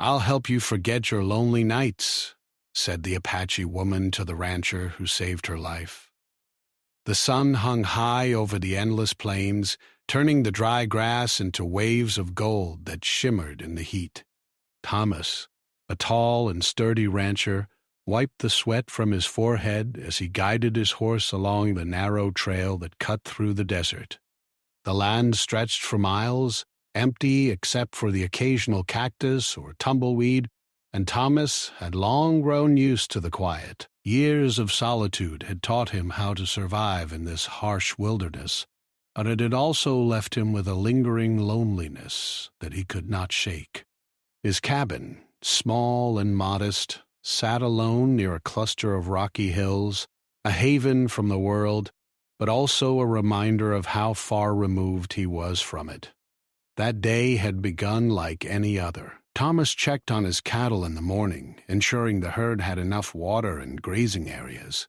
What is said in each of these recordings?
"I'll help you forget your lonely nights," said the Apache woman to the rancher who saved her life. The sun hung high over the endless plains, turning the dry grass into waves of gold that shimmered in the heat. Thomas, a tall and sturdy rancher, wiped the sweat from his forehead as he guided his horse along the narrow trail that cut through the desert. The land stretched for miles, empty except for the occasional cactus or tumbleweed, and Thomas had long grown used to the quiet. Years of solitude had taught him how to survive in this harsh wilderness, but it had also left him with a lingering loneliness that he could not shake. His cabin, small and modest, sat alone near a cluster of rocky hills, a haven from the world, but also a reminder of how far removed he was from it. That day had begun like any other. Thomas checked on his cattle in the morning, ensuring the herd had enough water and grazing areas.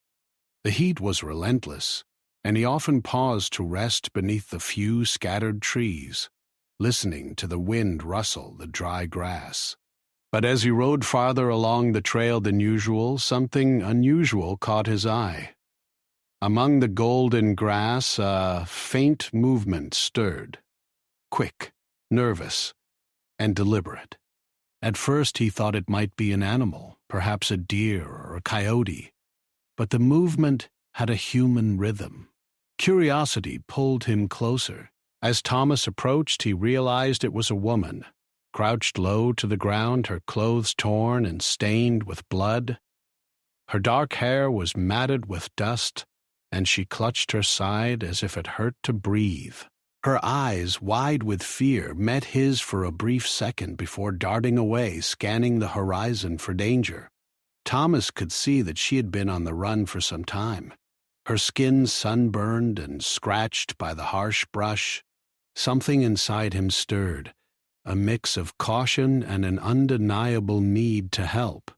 The heat was relentless, and he often paused to rest beneath the few scattered trees, listening to the wind rustle the dry grass. But as he rode farther along the trail than usual, something unusual caught his eye. Among the golden grass, a faint movement stirred, quick, nervous, and deliberate. At first he thought it might be an animal, perhaps a deer or a coyote, but the movement had a human rhythm. Curiosity pulled him closer. As Thomas approached, he realized it was a woman, crouched low to the ground, her clothes torn and stained with blood. Her dark hair was matted with dust, and she clutched her side as if it hurt to breathe. Her eyes, wide with fear, met his for a brief second before darting away, scanning the horizon for danger. Thomas could see that she had been on the run for some time. Her skin sunburned and scratched by the harsh brush. Something inside him stirred, a mix of caution and an undeniable need to help.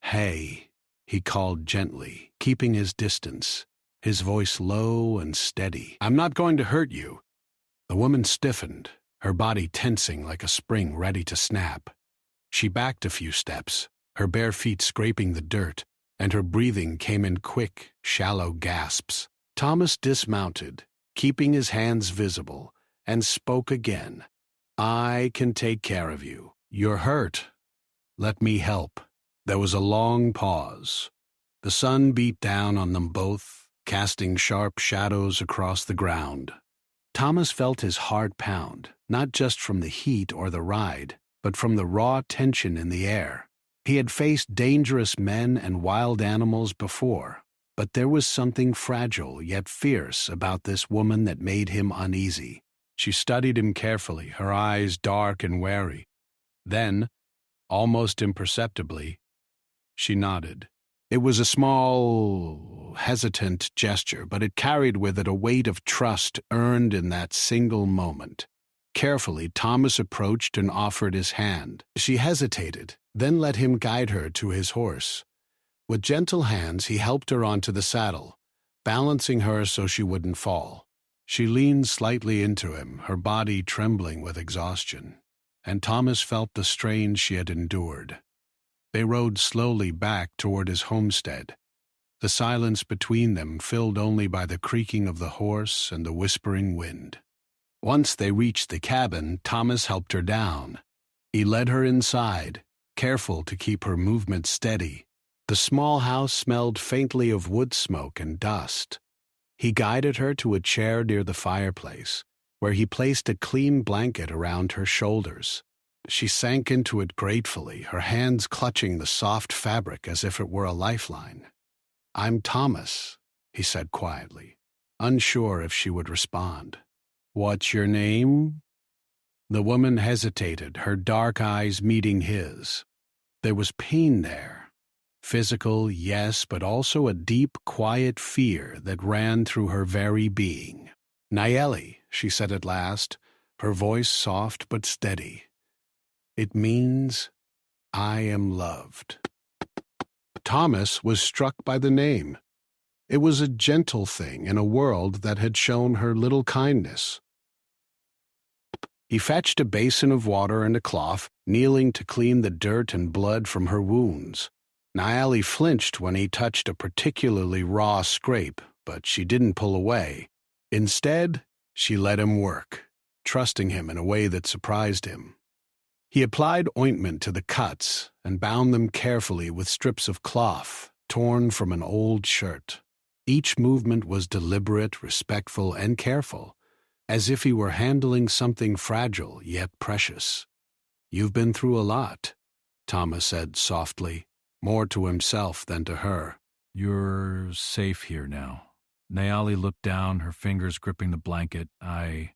"Hey," he called gently, keeping his distance, his voice low and steady. "I'm not going to hurt you." The woman stiffened, her body tensing like a spring ready to snap. She backed a few steps, her bare feet scraping the dirt, and her breathing came in quick, shallow gasps. Thomas dismounted, keeping his hands visible, and spoke again. "I can take care of you. You're hurt. Let me help." There was a long pause. The sun beat down on them both, casting sharp shadows across the ground. Thomas felt his heart pound, not just from the heat or the ride, but from the raw tension in the air. He had faced dangerous men and wild animals before, but there was something fragile yet fierce about this woman that made him uneasy. She studied him carefully, her eyes dark and wary. Then, almost imperceptibly, she nodded. It was a small, hesitant gesture, but it carried with it a weight of trust earned in that single moment. Carefully, Thomas approached and offered his hand. She hesitated, then let him guide her to his horse. With gentle hands, he helped her onto the saddle, balancing her so she wouldn't fall. She leaned slightly into him, her body trembling with exhaustion, and Thomas felt the strain she had endured. They rode slowly back toward his homestead, the silence between them filled only by the creaking of the horse and the whispering wind. Once they reached the cabin, Thomas helped her down. He led her inside, careful to keep her movement steady. The small house smelled faintly of wood smoke and dust. He guided her to a chair near the fireplace, where he placed a clean blanket around her shoulders. She sank into it gratefully, her hands clutching the soft fabric as if it were a lifeline. "I'm Thomas," he said quietly, unsure if she would respond. "What's your name?" The woman hesitated, her dark eyes meeting his. There was pain there. Physical, yes, but also a deep, quiet fear that ran through her very being. "Nayeli," she said at last, her voice soft but steady. "It means I am loved." Thomas was struck by the name. It was a gentle thing in a world that had shown her little kindness. He fetched a basin of water and a cloth, kneeling to clean the dirt and blood from her wounds. Naeli flinched when he touched a particularly raw scrape, but she didn't pull away. Instead, she let him work, trusting him in a way that surprised him. He applied ointment to the cuts and bound them carefully with strips of cloth torn from an old shirt. Each movement was deliberate, respectful, and careful, as if he were handling something fragile yet precious. "You've been through a lot," Thomas said softly, more to himself than to her. "You're safe here now." Naeli looked down, her fingers gripping the blanket. I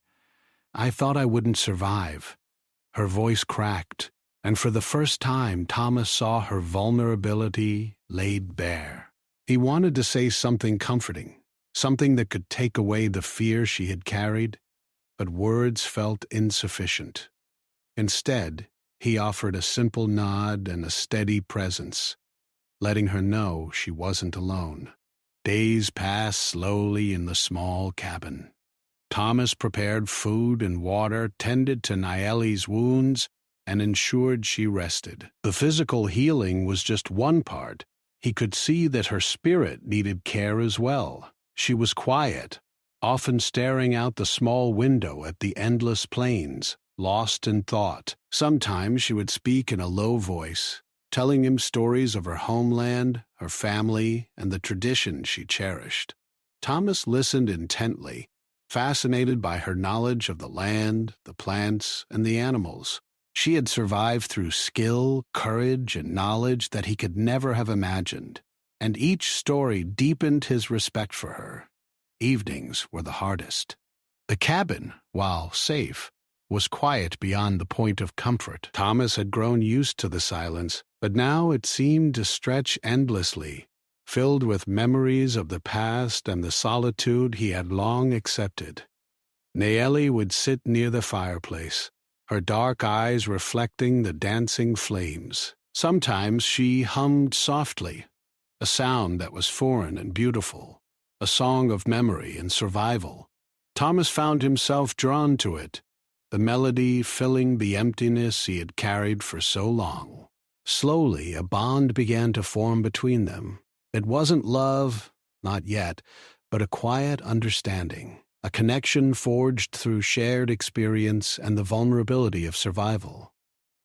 thought I wouldn't survive." Her voice cracked, and for the first time Thomas saw her vulnerability laid bare. He wanted to say something comforting, something that could take away the fear she had carried, but words felt insufficient. Instead, he offered a simple nod and a steady presence, letting her know she wasn't alone. Days passed slowly in the small cabin. Thomas prepared food and water, tended to Naeli's wounds, and ensured she rested. The physical healing was just one part. He could see that her spirit needed care as well. She was quiet, often staring out the small window at the endless plains, lost in thought. Sometimes she would speak in a low voice, telling him stories of her homeland, her family, and the traditions she cherished. Thomas listened intently, fascinated by her knowledge of the land, the plants, and the animals. She had survived through skill, courage, and knowledge that he could never have imagined, and each story deepened his respect for her. Evenings were the hardest. The cabin, while safe, was quiet beyond the point of comfort. Thomas had grown used to the silence, but now it seemed to stretch endlessly, filled with memories of the past and the solitude he had long accepted. Naeli would sit near the fireplace, her dark eyes reflecting the dancing flames. Sometimes she hummed softly, a sound that was foreign and beautiful, a song of memory and survival. Thomas found himself drawn to it, the melody filling the emptiness he had carried for so long. Slowly, a bond began to form between them. It wasn't love, not yet, but a quiet understanding, a connection forged through shared experience and the vulnerability of survival.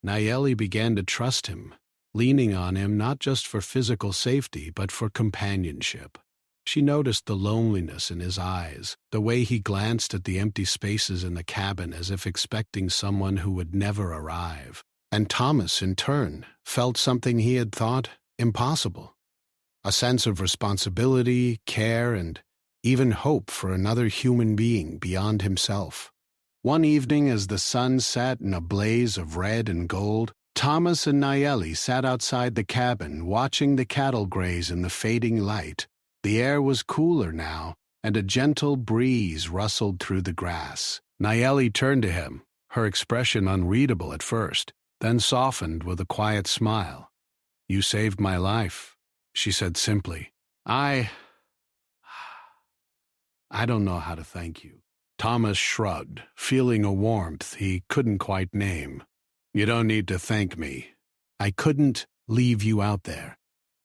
Naeli began to trust him, leaning on him not just for physical safety but for companionship. She noticed the loneliness in his eyes, the way he glanced at the empty spaces in the cabin as if expecting someone who would never arrive. And Thomas, in turn, felt something he had thought impossible. A sense of responsibility, care, and even hope for another human being beyond himself. One evening, as the sun set in a blaze of red and gold, Thomas and Naeli sat outside the cabin watching the cattle graze in the fading light. The air was cooler now, and a gentle breeze rustled through the grass. Naeli turned to him, her expression unreadable at first, then softened with a quiet smile. "You saved my life," she said simply. I don't know how to thank you." Thomas shrugged, feeling a warmth he couldn't quite name. "You don't need to thank me. I couldn't leave you out there."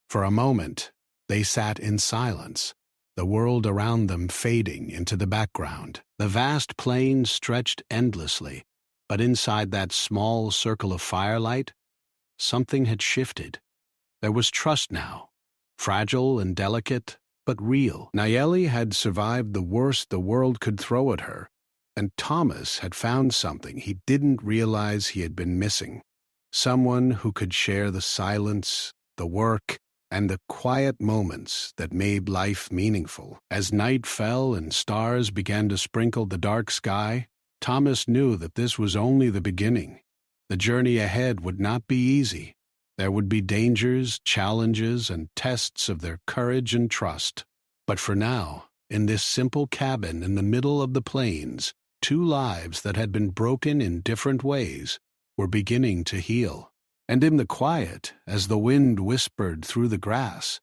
For a moment, they sat in silence, the world around them fading into the background. The vast plain stretched endlessly, but inside that small circle of firelight, something had shifted. There was trust now, fragile and delicate, but real. Naeli had survived the worst the world could throw at her, and Thomas had found something he didn't realize he had been missing. Someone who could share the silence, the work, and the quiet moments that made life meaningful. As night fell and stars began to sprinkle the dark sky, Thomas knew that this was only the beginning. The journey ahead would not be easy. There would be dangers, challenges, and tests of their courage and trust. But for now, in this simple cabin in the middle of the plains, two lives that had been broken in different ways were beginning to heal. And in the quiet, as the wind whispered through the grass,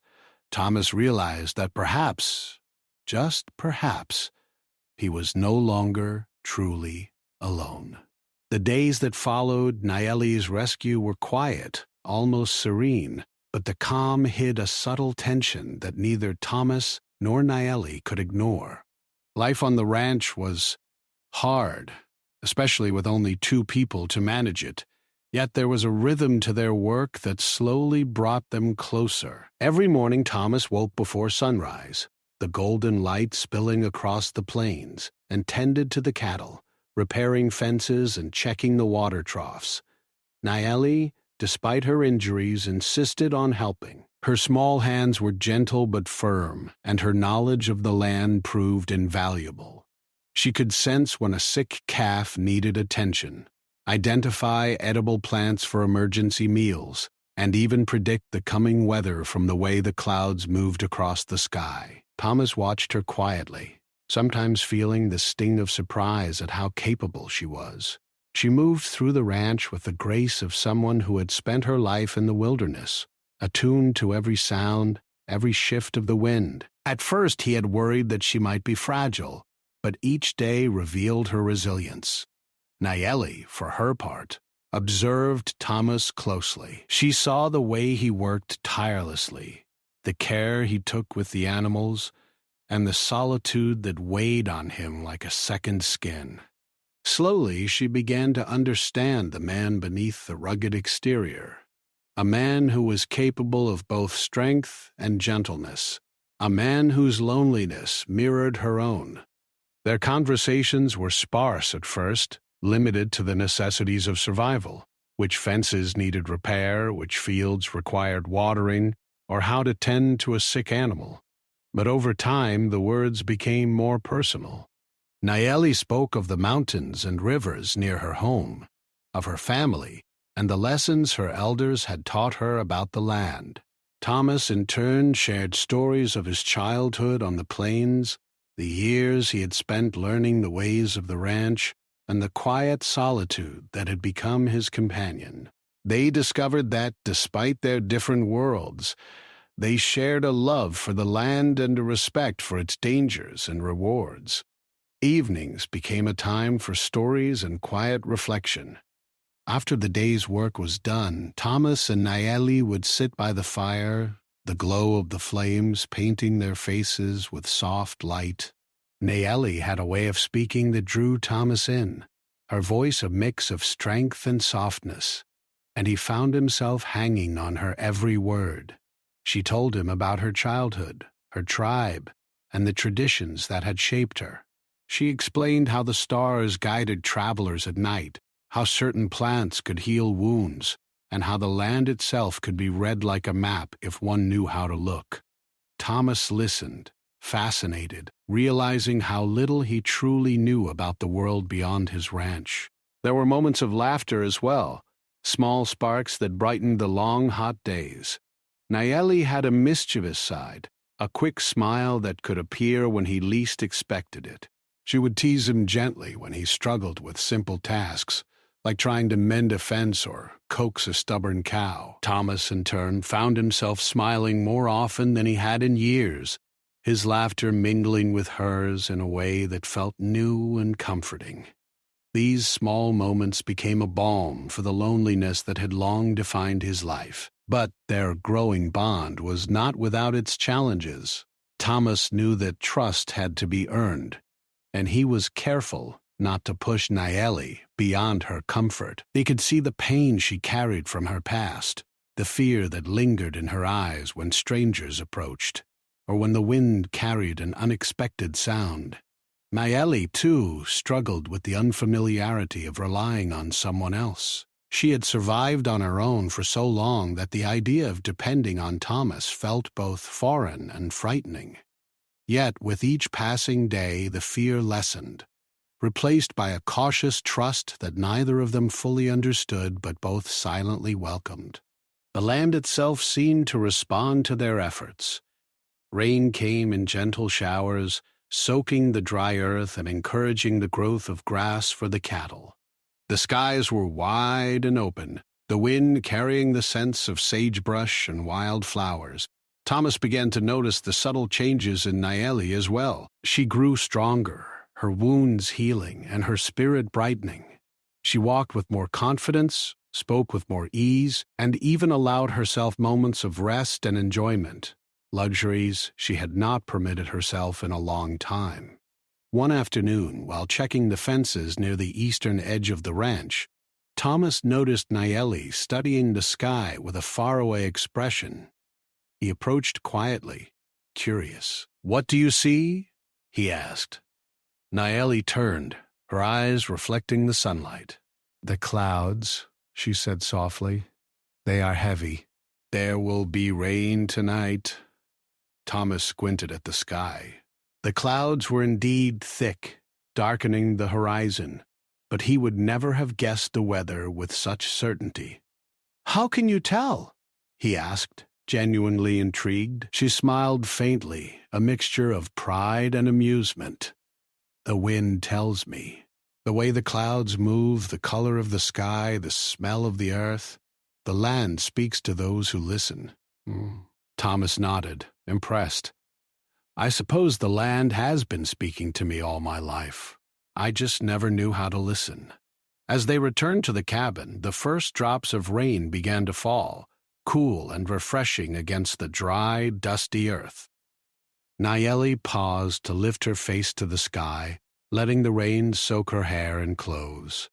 Thomas realized that perhaps, just perhaps, he was no longer truly alone. The days that followed Nayeli's rescue were quiet, almost serene, but the calm hid a subtle tension that neither Thomas nor Nayeli could ignore. Life on the ranch was hard, especially with only 2 people to manage it. Yet there was a rhythm to their work that slowly brought them closer. Every morning Thomas woke before sunrise, the golden light spilling across the plains, and tended to the cattle, repairing fences and checking the water troughs. Nayeli, despite her injuries, insisted on helping. Her small hands were gentle but firm, and her knowledge of the land proved invaluable. She could sense when a sick calf needed attention, identify edible plants for emergency meals, and even predict the coming weather from the way the clouds moved across the sky. Thomas watched her quietly, sometimes feeling the sting of surprise at how capable she was. She moved through the ranch with the grace of someone who had spent her life in the wilderness, attuned to every sound, every shift of the wind. At first he had worried that she might be fragile, but each day revealed her resilience. Nayeli, for her part, observed Thomas closely. She saw the way he worked tirelessly, the care he took with the animals, and the solitude that weighed on him like a second skin. Slowly, she began to understand the man beneath the rugged exterior, a man who was capable of both strength and gentleness, a man whose loneliness mirrored her own. Their conversations were sparse at first, limited to the necessities of survival, which fences needed repair, which fields required watering, or how to tend to a sick animal. But over time, the words became more personal. Nayeli spoke of the mountains and rivers near her home, of her family, and the lessons her elders had taught her about the land. Thomas, in turn, shared stories of his childhood on the plains, the years he had spent learning the ways of the ranch, and the quiet solitude that had become his companion. They discovered that, despite their different worlds, they shared a love for the land and a respect for its dangers and rewards. Evenings became a time for stories and quiet reflection. After the day's work was done, Thomas and Nayeli would sit by the fire, the glow of the flames painting their faces with soft light. Nayeli had a way of speaking that drew Thomas in, her voice a mix of strength and softness, and he found himself hanging on her every word. She told him about her childhood, her tribe, and the traditions that had shaped her. She explained how the stars guided travelers at night, how certain plants could heal wounds, and how the land itself could be read like a map if one knew how to look. Thomas listened, fascinated, realizing how little he truly knew about the world beyond his ranch. There were moments of laughter as well, small sparks that brightened the long, hot days. Nayeli had a mischievous side, a quick smile that could appear when he least expected it. She would tease him gently when he struggled with simple tasks, like trying to mend a fence or coax a stubborn cow. Thomas, in turn, found himself smiling more often than he had in years, his laughter mingling with hers in a way that felt new and comforting. These small moments became a balm for the loneliness that had long defined his life. But their growing bond was not without its challenges. Thomas knew that trust had to be earned, and he was careful not to push Nayeli beyond her comfort. He could see the pain she carried from her past, the fear that lingered in her eyes when strangers approached, or when the wind carried an unexpected sound. Nayeli, too, struggled with the unfamiliarity of relying on someone else. She had survived on her own for so long that the idea of depending on Thomas felt both foreign and frightening. Yet, with each passing day, the fear lessened, replaced by a cautious trust that neither of them fully understood but both silently welcomed. The land itself seemed to respond to their efforts. Rain came in gentle showers, soaking the dry earth and encouraging the growth of grass for the cattle. The skies were wide and open, the wind carrying the scents of sagebrush and wild flowers. Thomas began to notice the subtle changes in Nayeli as well. She grew stronger, her wounds healing and her spirit brightening. She walked with more confidence, spoke with more ease, and even allowed herself moments of rest and enjoyment, luxuries she had not permitted herself in a long time. One afternoon, while checking the fences near the eastern edge of the ranch, Thomas noticed Nayeli studying the sky with a faraway expression. He approached quietly, curious. "What do you see?" he asked. Nayeli turned, her eyes reflecting the sunlight. "The clouds," she said softly. "They are heavy. There will be rain tonight." Thomas squinted at the sky. The clouds were indeed thick, darkening the horizon, but he would never have guessed the weather with such certainty. "How can you tell?" he asked, genuinely intrigued. She smiled faintly, a mixture of pride and amusement. "The wind tells me. The way the clouds move, the color of the sky, the smell of the earth. The land speaks to those who listen." Thomas nodded, impressed. "I suppose the land has been speaking to me all my life. I just never knew how to listen." As they returned to the cabin, the first drops of rain began to fall, cool and refreshing against the dry, dusty earth. Nayeli paused to lift her face to the sky, letting the rain soak her hair and clothes.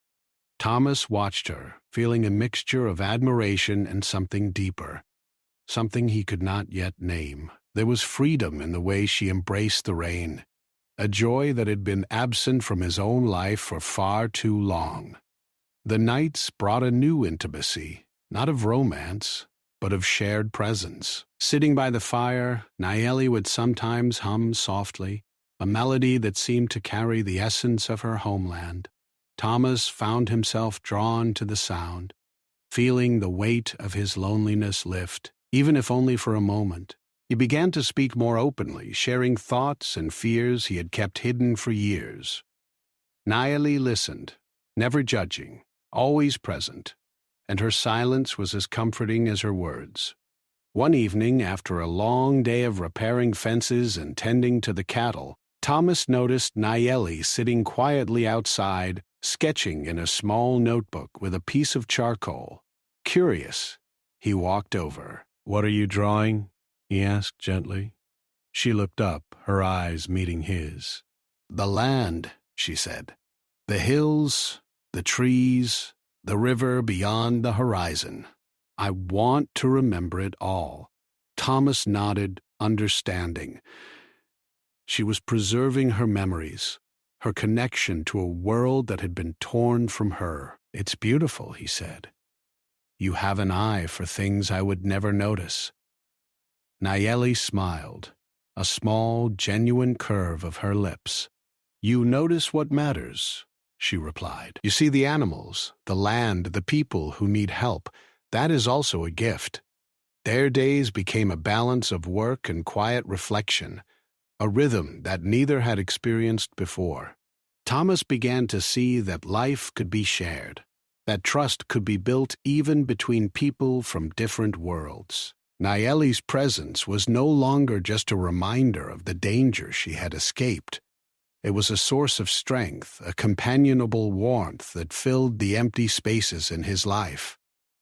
Thomas watched her, feeling a mixture of admiration and something deeper, something he could not yet name. There was freedom in the way she embraced the rain, a joy that had been absent from his own life for far too long. The nights brought a new intimacy, not of romance, but of shared presence. Sitting by the fire, Nayeli would sometimes hum softly, a melody that seemed to carry the essence of her homeland. Thomas found himself drawn to the sound, feeling the weight of his loneliness lift, even if only for a moment. He began to speak more openly, sharing thoughts and fears he had kept hidden for years. Nayeli listened, never judging, always present, and her silence was as comforting as her words. One evening, after a long day of repairing fences and tending to the cattle, Thomas noticed Nayeli sitting quietly outside, sketching in a small notebook with a piece of charcoal. Curious, he walked over. "What are you drawing?" he asked gently. She looked up, her eyes meeting his. "The land," she said. "The hills, the trees, the river beyond the horizon. I want to remember it all." Thomas nodded, understanding. She was preserving her memories, her connection to a world that had been torn from her. "It's beautiful," he said. "You have an eye for things I would never notice." Nayeli smiled, a small, genuine curve of her lips. "You notice what matters," she replied. "You see the animals, the land, the people who need help. That is also a gift." Their days became a balance of work and quiet reflection, a rhythm that neither had experienced before. Thomas began to see that life could be shared, that trust could be built even between people from different worlds. Nayeli's presence was no longer just a reminder of the danger she had escaped. It was a source of strength, a companionable warmth that filled the empty spaces in his life.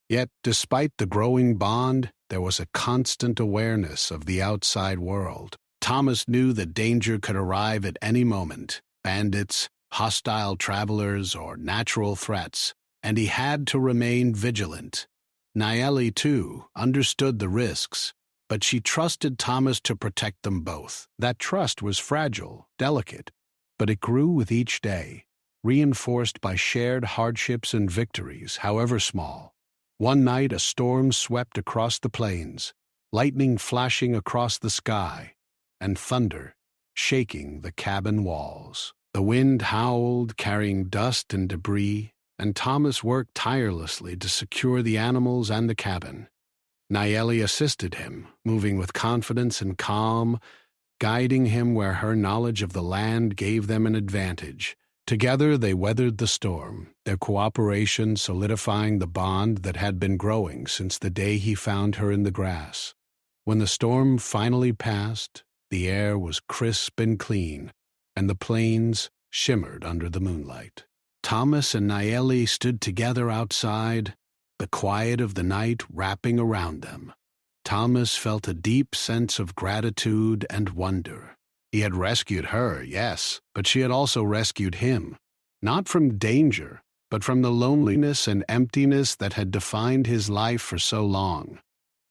Yet, despite the growing bond, there was a constant awareness of the outside world. Thomas knew that danger could arrive at any moment, bandits, hostile travelers, or natural threats, and he had to remain vigilant. Nayeli, too, understood the risks, but she trusted Thomas to protect them both. That trust was fragile, delicate, but it grew with each day, reinforced by shared hardships and victories, however small. One night a storm swept across the plains, lightning flashing across the sky, and thunder shaking the cabin walls. The wind howled, carrying dust and debris, and Thomas worked tirelessly to secure the animals and the cabin. Nayeli assisted him, moving with confidence and calm, guiding him where her knowledge of the land gave them an advantage. Together they weathered the storm, their cooperation solidifying the bond that had been growing since the day he found her in the grass. When the storm finally passed, the air was crisp and clean, and the plains shimmered under the moonlight. Thomas and Naeli stood together outside, the quiet of the night wrapping around them. Thomas felt a deep sense of gratitude and wonder. He had rescued her, yes, but she had also rescued him, not from danger, but from the loneliness and emptiness that had defined his life for so long.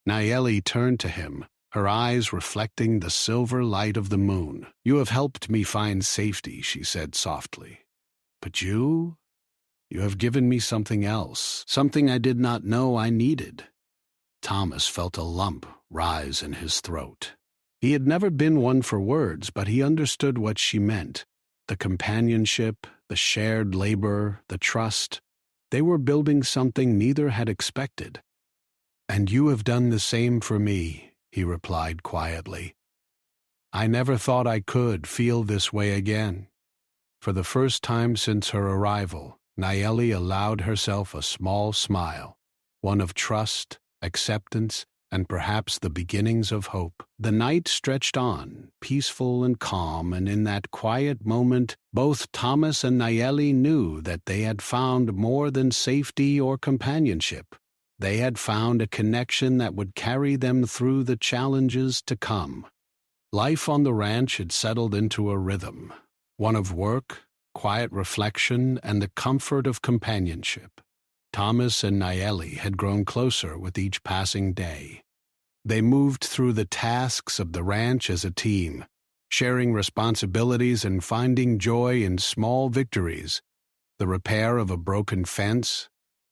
Naeli turned to him, her eyes reflecting the silver light of the moon. "You have helped me find safety," she said softly. "But you have given me something else, something I did not know I needed." Thomas felt a lump rise in his throat. He had never been one for words, but he understood what she meant. The companionship, the shared labor, the trust. They were building something neither had expected. "And you have done the same for me," he replied quietly. "I never thought I could feel this way again." For the first time since her arrival, Naeli allowed herself a small smile, one of trust, acceptance, and perhaps the beginnings of hope. The night stretched on, peaceful and calm, and in that quiet moment, both Thomas and Naeli knew that they had found more than safety or companionship. They had found a connection that would carry them through the challenges to come. Life on the ranch had settled into a rhythm, one of work, quiet reflection, and the comfort of companionship. Thomas and Naeli had grown closer with each passing day. They moved through the tasks of the ranch as a team, sharing responsibilities and finding joy in small victories, the repair of a broken fence,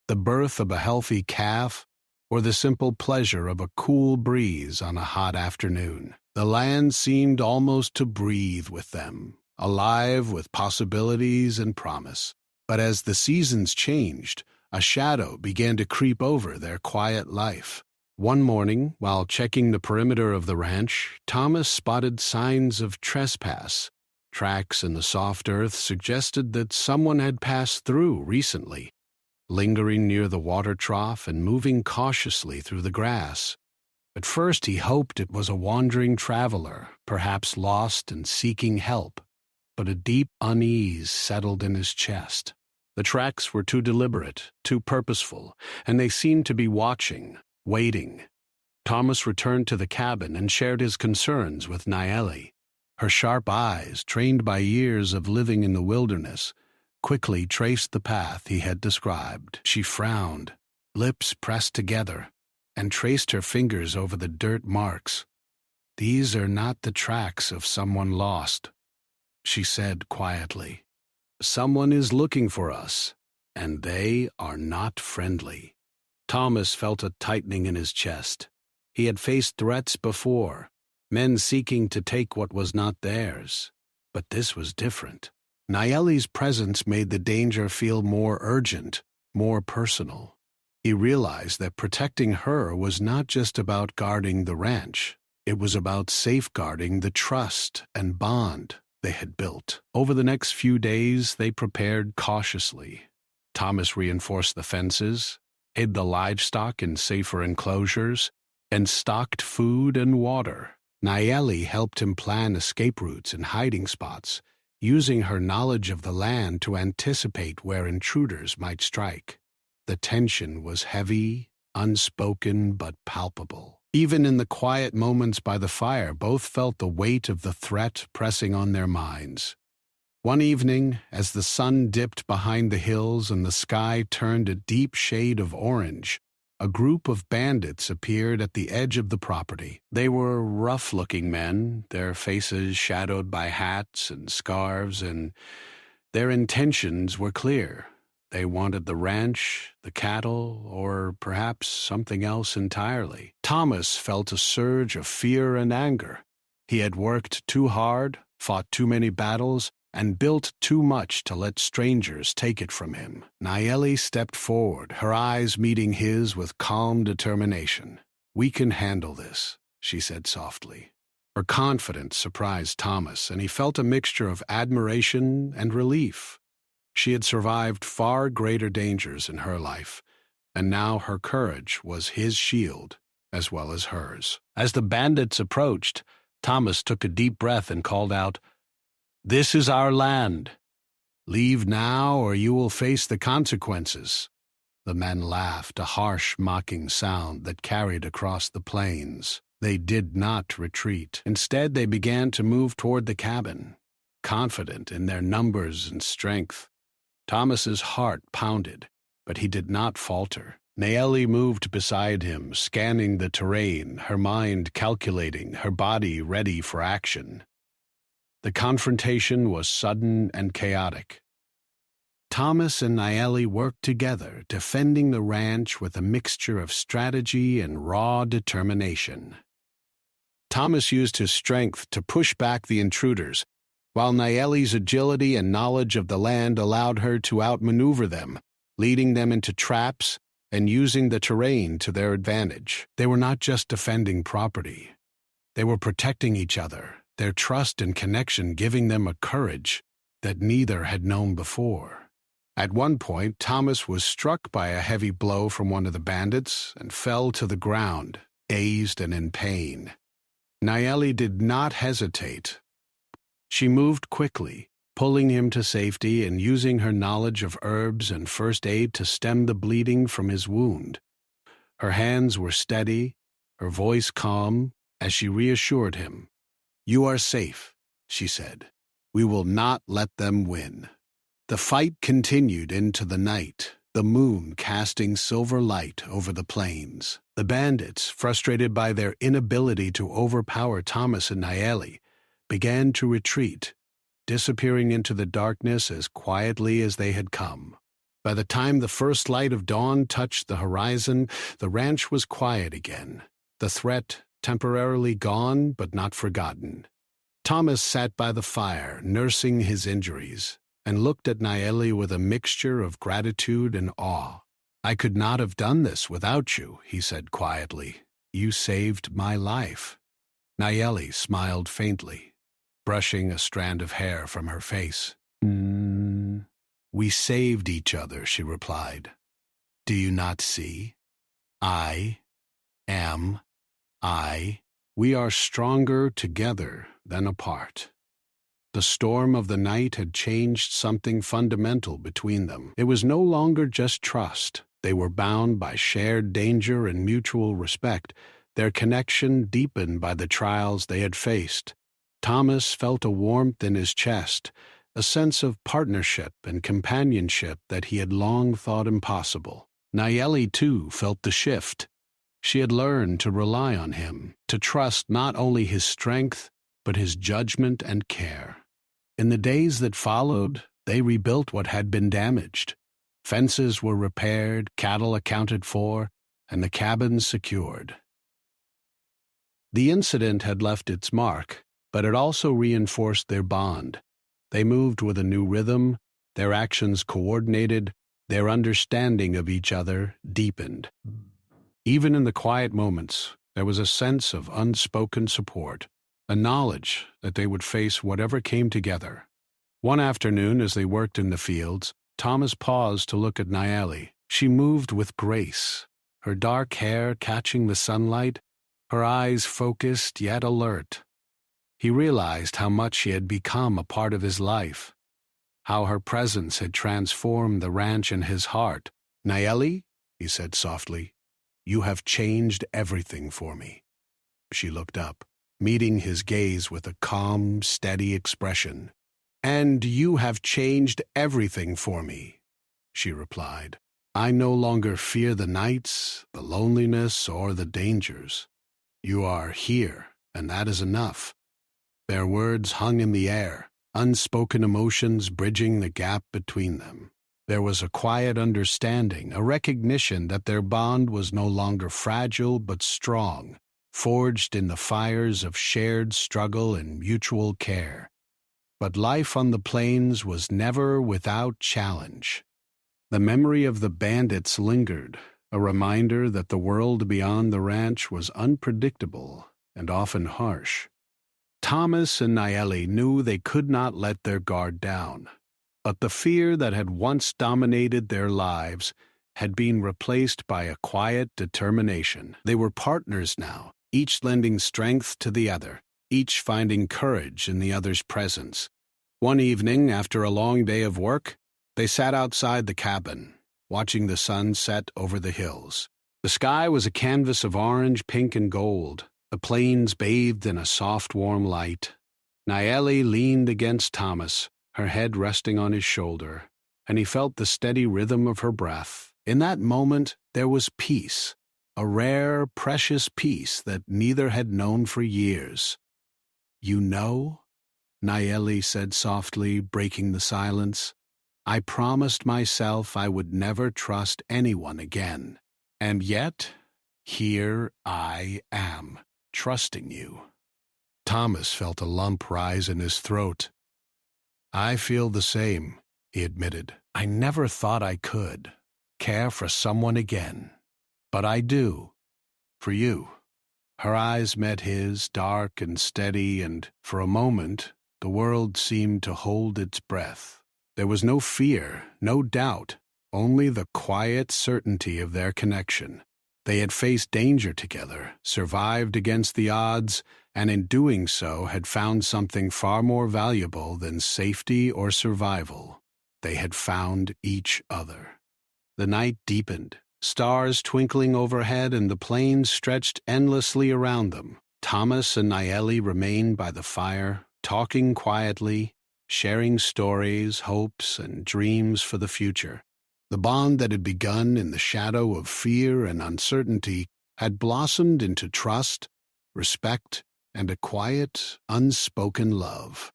the birth of a healthy calf, or the simple pleasure of a cool breeze on a hot afternoon. The land seemed almost to breathe with them, alive with possibilities and promise. But as the seasons changed, a shadow began to creep over their quiet life. One morning, while checking the perimeter of the ranch, Thomas spotted signs of trespass. Tracks in the soft earth suggested that someone had passed through recently, lingering near the water trough and moving cautiously through the grass. At first he hoped it was a wandering traveler, perhaps lost and seeking help, but a deep unease settled in his chest. The tracks were too deliberate, too purposeful, and they seemed to be watching, waiting. Thomas returned to the cabin and shared his concerns with Naeli. Her sharp eyes, trained by years of living in the wilderness, quickly traced the path he had described. She frowned, lips pressed together, and traced her fingers over the dirt marks. "These are not the tracks of someone lost," she said quietly. "Someone is looking for us, and they are not friendly." Thomas felt a tightening in his chest. He had faced threats before, men seeking to take what was not theirs. But this was different. Naeli's presence made the danger feel more urgent, more personal. He realized that protecting her was not just about guarding the ranch. It was about safeguarding the trust and bond they had built. Over the next few days, they prepared cautiously. Thomas reinforced the fences, hid the livestock in safer enclosures, and stocked food and water. Naeli helped him plan escape routes and hiding spots, using her knowledge of the land to anticipate where intruders might strike. The tension was heavy, unspoken, but palpable. Even in the quiet moments by the fire, both felt the weight of the threat pressing on their minds. One evening, as the sun dipped behind the hills and the sky turned a deep shade of orange, a group of bandits appeared at the edge of the property. They were rough-looking men, their faces shadowed by hats and scarves, and their intentions were clear. They wanted the ranch, the cattle, or perhaps something else entirely. Thomas felt a surge of fear and anger. He had worked too hard, fought too many battles, and built too much to let strangers take it from him. Naeli stepped forward, her eyes meeting his with calm determination. "We can handle this," she said softly. Her confidence surprised Thomas, and he felt a mixture of admiration and relief. She had survived far greater dangers in her life, and now her courage was his shield as well as hers. As the bandits approached, Thomas took a deep breath and called out, "This is our land. Leave now or you will face the consequences. The men laughed, a harsh, mocking sound that carried across the plains. They did not retreat. Instead, they began to move toward the cabin, confident in their numbers and strength. Thomas's heart pounded, but he did not falter. Naeli moved beside him, scanning the terrain, her mind calculating, her body ready for action. The confrontation was sudden and chaotic. Thomas and Naeli worked together, defending the ranch with a mixture of strategy and raw determination. Thomas used his strength to push back the intruders, while Naeli's agility and knowledge of the land allowed her to outmaneuver them, leading them into traps and using the terrain to their advantage. They were not just defending property. They were protecting each other, their trust and connection giving them a courage that neither had known before. At one point, Thomas was struck by a heavy blow from one of the bandits and fell to the ground, dazed and in pain. Naeli did not hesitate. She moved quickly, pulling him to safety and using her knowledge of herbs and first aid to stem the bleeding from his wound. Her hands were steady, her voice calm, as she reassured him. "You are safe," she said. "We will not let them win." The fight continued into the night, the moon casting silver light over the plains. The bandits, frustrated by their inability to overpower Thomas and Naeli, began to retreat, disappearing into the darkness as quietly as they had come. By the time the first light of dawn touched the horizon, the ranch was quiet again, the threat temporarily gone but not forgotten. Thomas sat by the fire, nursing his injuries, and looked at Naeli with a mixture of gratitude and awe. "I could not have done this without you," he said quietly. "You saved my life." Naeli smiled faintly, brushing a strand of hair from her face. "We saved each other," she replied. "Do you not see? I am I. We are stronger together than apart." The storm of the night had changed something fundamental between them. It was no longer just trust. They were bound by shared danger and mutual respect, their connection deepened by the trials they had faced. Thomas felt a warmth in his chest, a sense of partnership and companionship that he had long thought impossible. Naeli, too, felt the shift. She had learned to rely on him, to trust not only his strength, but his judgment and care. In the days that followed, they rebuilt what had been damaged. Fences were repaired, cattle accounted for, and the cabins secured. The incident had left its mark, but it also reinforced their bond. They moved with a new rhythm, their actions coordinated, their understanding of each other deepened. Even in the quiet moments, there was a sense of unspoken support, a knowledge that they would face whatever came together. One afternoon, as they worked in the fields, Thomas paused to look at Naeli. She moved with grace, her dark hair catching the sunlight, her eyes focused yet alert. He realized how much she had become a part of his life, how her presence had transformed the ranch in his heart. "Naeli," he said softly, "you have changed everything for me." She looked up, meeting his gaze with a calm, steady expression. "And you have changed everything for me," she replied. "I no longer fear the nights, the loneliness, or the dangers. You are here, and that is enough." Their words hung in the air, unspoken emotions bridging the gap between them. There was a quiet understanding, a recognition that their bond was no longer fragile but strong, forged in the fires of shared struggle and mutual care. But life on the plains was never without challenge. The memory of the bandits lingered, a reminder that the world beyond the ranch was unpredictable and often harsh. Thomas and Naeli knew they could not let their guard down, but the fear that had once dominated their lives had been replaced by a quiet determination. They were partners now, each lending strength to the other, each finding courage in the other's presence. One evening, after a long day of work, they sat outside the cabin, watching the sun set over the hills. The sky was a canvas of orange, pink, and gold, the plains bathed in a soft, warm light. Nayeli leaned against Thomas, her head resting on his shoulder, and he felt the steady rhythm of her breath. In that moment, there was peace, a rare, precious peace that neither had known for years. "You know?" Nayeli said softly, breaking the silence. "I promised myself I would never trust anyone again. And yet, here I am, trusting you." Thomas felt a lump rise in his throat. "I feel the same," he admitted. "I never thought I could care for someone again. But I do, for you." Her eyes met his, dark and steady, and for a moment the world seemed to hold its breath. There was no fear, no doubt, only the quiet certainty of their connection. They had faced danger together, survived against the odds, and in doing so had found something far more valuable than safety or survival. They had found each other. The night deepened, stars twinkling overhead, and the plains stretched endlessly around them. Thomas and Nayeli remained by the fire, talking quietly, sharing stories, hopes, and dreams for the future. The bond that had begun in the shadow of fear and uncertainty had blossomed into trust, respect, and a quiet, unspoken love.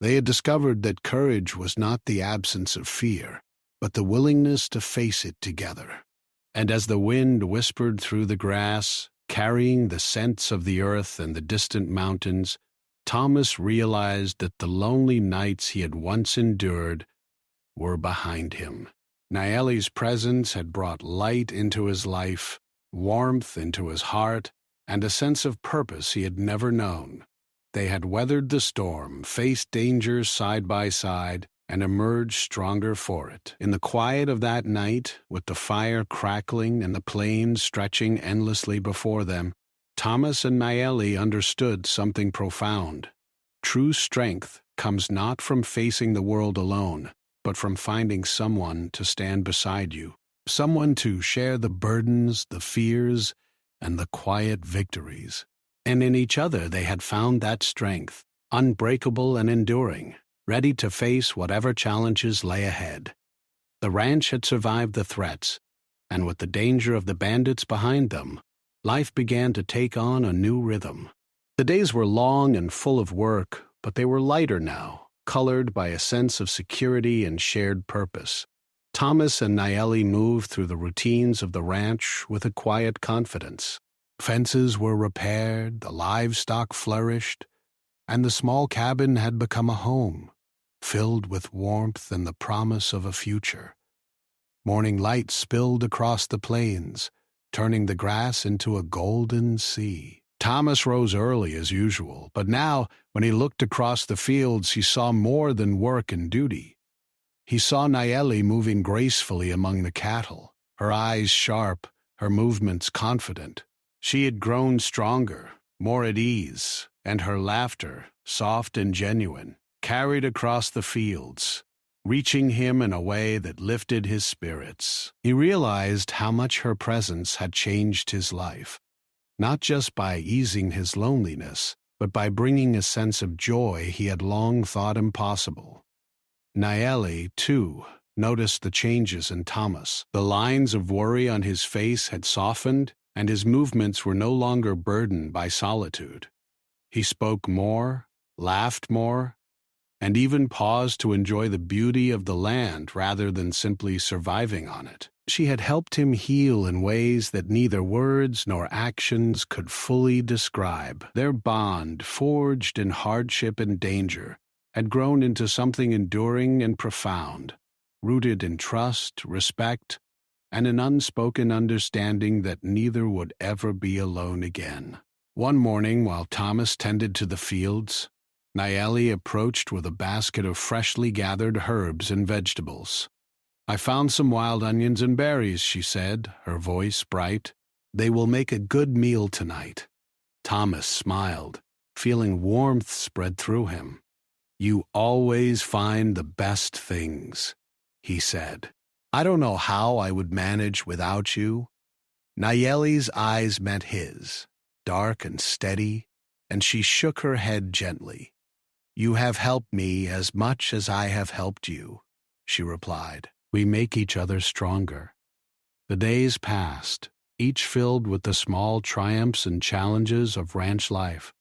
They had discovered that courage was not the absence of fear, but the willingness to face it together. And as the wind whispered through the grass, carrying the scents of the earth and the distant mountains, Thomas realized that the lonely nights he had once endured were behind him. Nayeli's presence had brought light into his life, warmth into his heart, and a sense of purpose he had never known. They had weathered the storm, faced dangers side by side, and emerged stronger for it. In the quiet of that night, with the fire crackling and the plains stretching endlessly before them, Thomas and Nayeli understood something profound. True strength comes not from facing the world alone, but from finding someone to stand beside you, someone to share the burdens, the fears, and the quiet victories. And in each other they had found that strength, unbreakable and enduring, ready to face whatever challenges lay ahead. The ranch had survived the threats, and with the danger of the bandits behind them, life began to take on a new rhythm. The days were long and full of work, but they were lighter now, colored by a sense of security and shared purpose. Thomas and Nayeli moved through the routines of the ranch with a quiet confidence. Fences were repaired, the livestock flourished, and the small cabin had become a home, filled with warmth and the promise of a future. Morning light spilled across the plains, turning the grass into a golden sea. Thomas rose early as usual, but now, when he looked across the fields, he saw more than work and duty. He saw Nayeli moving gracefully among the cattle, her eyes sharp, her movements confident. She had grown stronger, more at ease, and her laughter, soft and genuine, carried across the fields, reaching him in a way that lifted his spirits. He realized how much her presence had changed his life, not just by easing his loneliness, but by bringing a sense of joy he had long thought impossible. Nayeli, too, noticed the changes in Thomas. The lines of worry on his face had softened, and his movements were no longer burdened by solitude. He spoke more, laughed more, and even paused to enjoy the beauty of the land rather than simply surviving on it. She had helped him heal in ways that neither words nor actions could fully describe. Their bond, forged in hardship and danger, had grown into something enduring and profound, rooted in trust, respect, and an unspoken understanding that neither would ever be alone again. One morning, while Thomas tended to the fields, Nayeli approached with a basket of freshly gathered herbs and vegetables. "I found some wild onions and berries," she said, her voice bright. "They will make a good meal tonight." Thomas smiled, feeling warmth spread through him. "You always find the best things," he said. "I don't know how I would manage without you." Nayeli's eyes met his, dark and steady, and she shook her head gently. "You have helped me as much as I have helped you," she replied. "We make each other stronger." The days passed, each filled with the small triumphs and challenges of ranch life.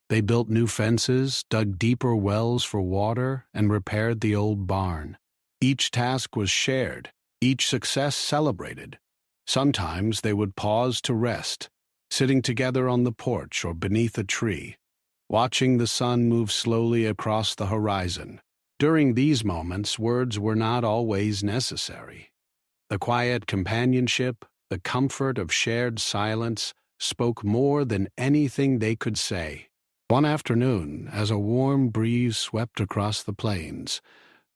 They built new fences, dug deeper wells for water, and repaired the old barn. Each task was shared, each success celebrated. Sometimes they would pause to rest, sitting together on the porch or beneath a tree, watching the sun move slowly across the horizon. During these moments, words were not always necessary. The quiet companionship, the comfort of shared silence, spoke more than anything they could say. One afternoon, as a warm breeze swept across the plains,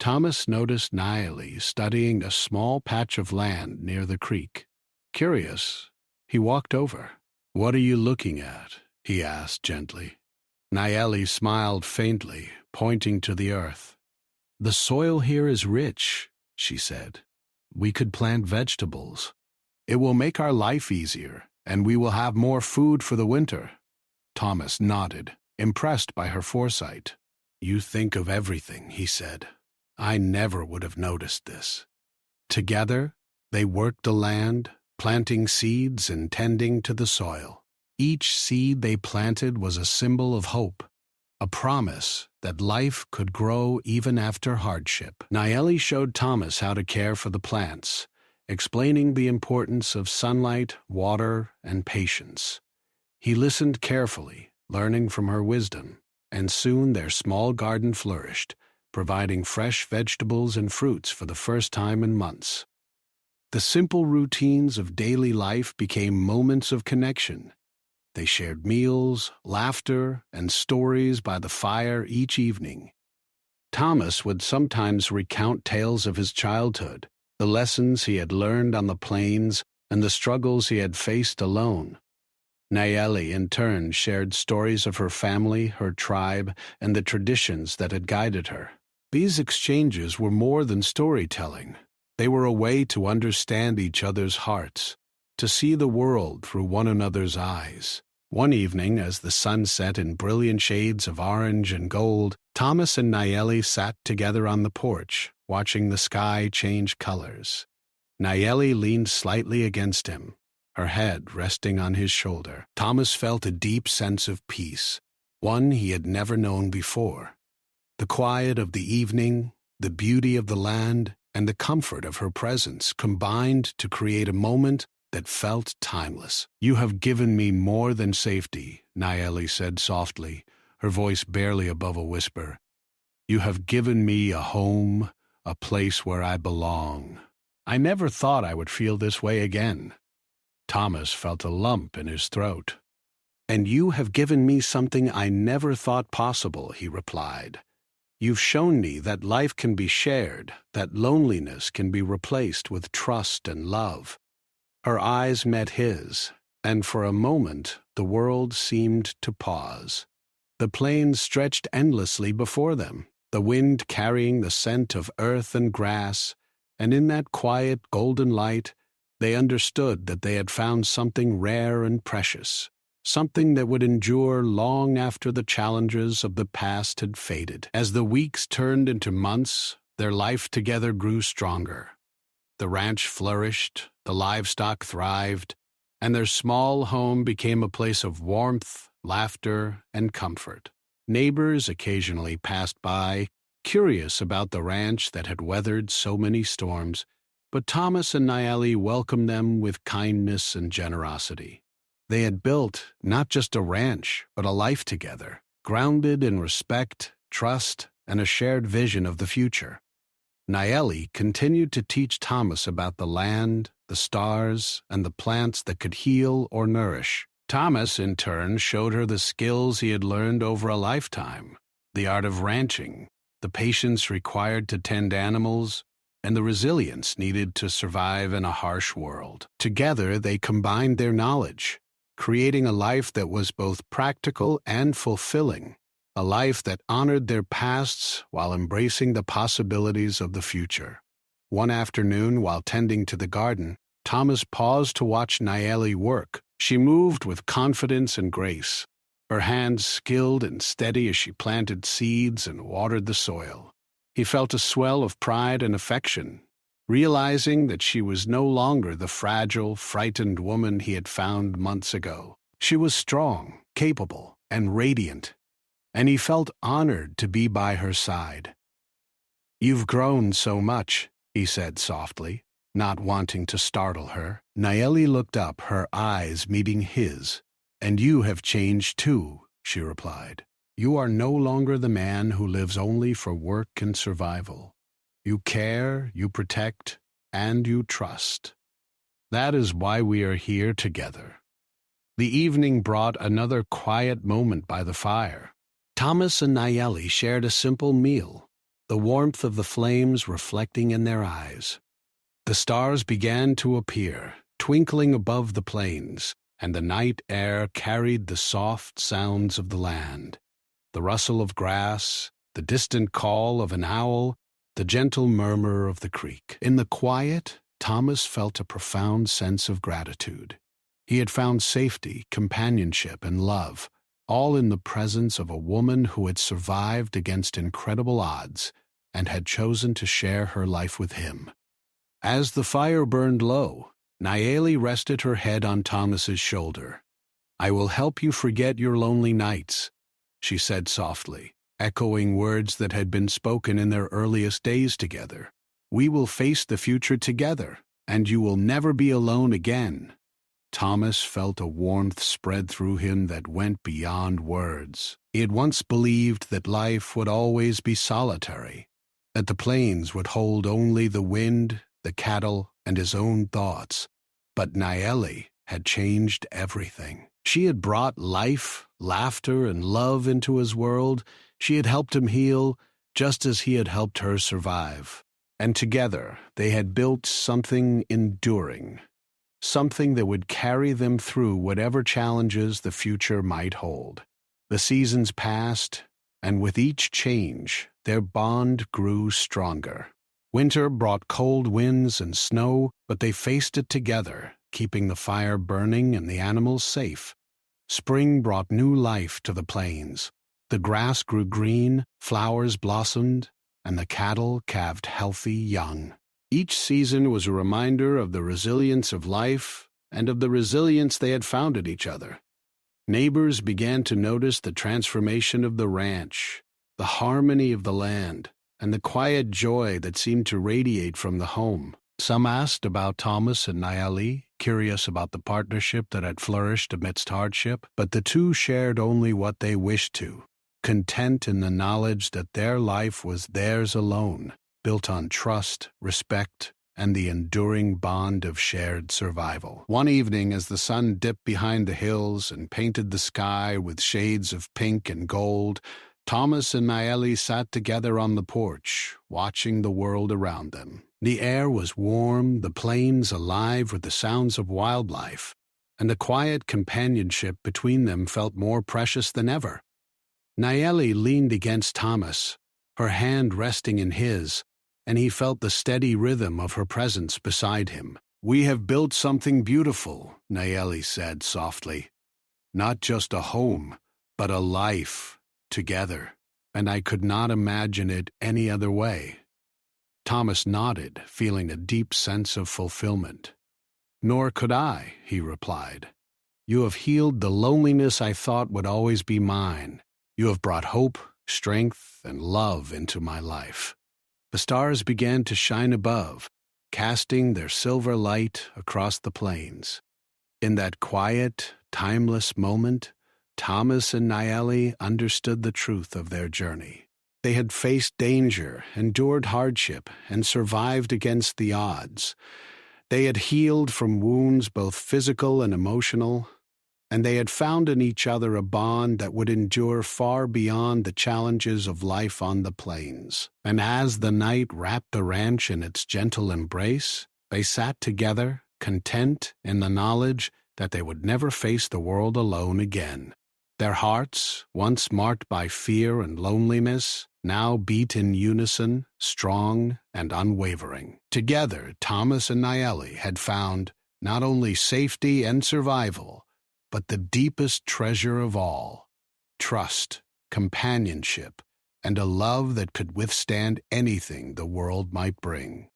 Thomas noticed Naeli studying a small patch of land near the creek. Curious, he walked over. "What are you looking at?" he asked gently. Naeli smiled faintly, pointing to the earth. "The soil here is rich," she said. "We could plant vegetables. It will make our life easier, and we will have more food for the winter." Thomas nodded, impressed by her foresight. "You think of everything," he said. "I never would have noticed this." Together, they worked the land, planting seeds and tending to the soil. Each seed they planted was a symbol of hope, a promise that life could grow even after hardship. Naeli showed Thomas how to care for the plants, explaining the importance of sunlight, water, and patience. He listened carefully, learning from her wisdom, and soon their small garden flourished, providing fresh vegetables and fruits for the first time in months. The simple routines of daily life became moments of connection. They shared meals, laughter, and stories by the fire each evening. Thomas would sometimes recount tales of his childhood, the lessons he had learned on the plains, and the struggles he had faced alone. Naeli, in turn, shared stories of her family, her tribe, and the traditions that had guided her. These exchanges were more than storytelling. They were a way to understand each other's hearts, to see the world through one another's eyes. One evening, as the sun set in brilliant shades of orange and gold, Thomas and Naeli sat together on the porch, watching the sky change colors. Naeli leaned slightly against him, her head resting on his shoulder. Thomas felt a deep sense of peace, one he had never known before. The quiet of the evening, the beauty of the land, and the comfort of her presence combined to create a moment that felt timeless. "You have given me more than safety," Naeli said softly, her voice barely above a whisper. "You have given me a home, a place where I belong. I never thought I would feel this way again." Thomas felt a lump in his throat. "And you have given me something I never thought possible," he replied. "You've shown me that life can be shared, that loneliness can be replaced with trust and love." Her eyes met his, and for a moment the world seemed to pause. The plains stretched endlessly before them, the wind carrying the scent of earth and grass, and in that quiet golden light they understood that they had found something rare and precious, something that would endure long after the challenges of the past had faded. As the weeks turned into months, their life together grew stronger. The ranch flourished, the livestock thrived, and their small home became a place of warmth, laughter, and comfort. Neighbors occasionally passed by, curious about the ranch that had weathered so many storms, but Thomas and Naeli welcomed them with kindness and generosity. They had built not just a ranch, but a life together, grounded in respect, trust, and a shared vision of the future. Naeli continued to teach Thomas about the land, the stars, and the plants that could heal or nourish. Thomas, in turn, showed her the skills he had learned over a lifetime, the art of ranching, the patience required to tend animals, and the resilience needed to survive in a harsh world. Together, they combined their knowledge, creating a life that was both practical and fulfilling. a life that honored their pasts while embracing the possibilities of the future. One afternoon, while tending to the garden, Thomas paused to watch Nayeli work. She moved with confidence and grace, her hands skilled and steady as she planted seeds and watered the soil. He felt a swell of pride and affection, realizing that she was no longer the fragile, frightened woman he had found months ago. She was strong, capable, and radiant, and he felt honored to be by her side. "You've grown so much," he said softly, not wanting to startle her. Nayeli looked up, her eyes meeting his. "And you have changed too," she replied. "You are no longer the man who lives only for work and survival. You care, you protect, and you trust. That is why we are here together." The evening brought another quiet moment by the fire. Thomas and Nayeli shared a simple meal, the warmth of the flames reflecting in their eyes. The stars began to appear, twinkling above the plains, and the night air carried the soft sounds of the land. The rustle of grass, the distant call of an owl, the gentle murmur of the creek. In the quiet, Thomas felt a profound sense of gratitude. He had found safety, companionship, and love, all in the presence of a woman who had survived against incredible odds and had chosen to share her life with him. As the fire burned low, Nayeli rested her head on Thomas's shoulder. "I will help you forget your lonely nights," she said softly, echoing words that had been spoken in their earliest days together. "We will face the future together, and you will never be alone again." Thomas felt a warmth spread through him that went beyond words. He had once believed that life would always be solitary, that the plains would hold only the wind, the cattle, and his own thoughts. But Nayeli had changed everything. She had brought life, laughter, and love into his world. She had helped him heal, just as he had helped her survive. And together they had built something enduring, something that would carry them through whatever challenges the future might hold. The seasons passed, and with each change, their bond grew stronger. Winter brought cold winds and snow, but they faced it together, keeping the fire burning and the animals safe. Spring brought new life to the plains. The grass grew green, flowers blossomed, and the cattle calved healthy young. Each season was a reminder of the resilience of life and of the resilience they had found in each other. Neighbors began to notice the transformation of the ranch, the harmony of the land, and the quiet joy that seemed to radiate from the home. Some asked about Thomas and Nayeli, curious about the partnership that had flourished amidst hardship, but the two shared only what they wished to, content in the knowledge that their life was theirs alone, built on trust, respect, and the enduring bond of shared survival. One evening, as the sun dipped behind the hills and painted the sky with shades of pink and gold, Thomas and Nayeli sat together on the porch, watching the world around them. The air was warm, the plains alive with the sounds of wildlife, and the quiet companionship between them felt more precious than ever. Nayeli leaned against Thomas, her hand resting in his, and he felt the steady rhythm of her presence beside him. "We have built something beautiful," Nayeli said softly. "Not just a home, but a life. Together, and I could not imagine it any other way." Thomas nodded, feeling a deep sense of fulfillment. "Nor could I," he replied. "You have healed the loneliness I thought would always be mine. You have brought hope, strength, and love into my life." The stars began to shine above, casting their silver light across the plains. In that quiet, timeless moment, Thomas and Nayeli understood the truth of their journey. They had faced danger, endured hardship, and survived against the odds. They had healed from wounds both physical and emotional, and they had found in each other a bond that would endure far beyond the challenges of life on the plains. And as the night wrapped the ranch in its gentle embrace, they sat together, content in the knowledge that they would never face the world alone again. Their hearts, once marked by fear and loneliness, now beat in unison, strong and unwavering. Together, Thomas and Naeli had found not only safety and survival, but the deepest treasure of all: trust, companionship, and a love that could withstand anything the world might bring.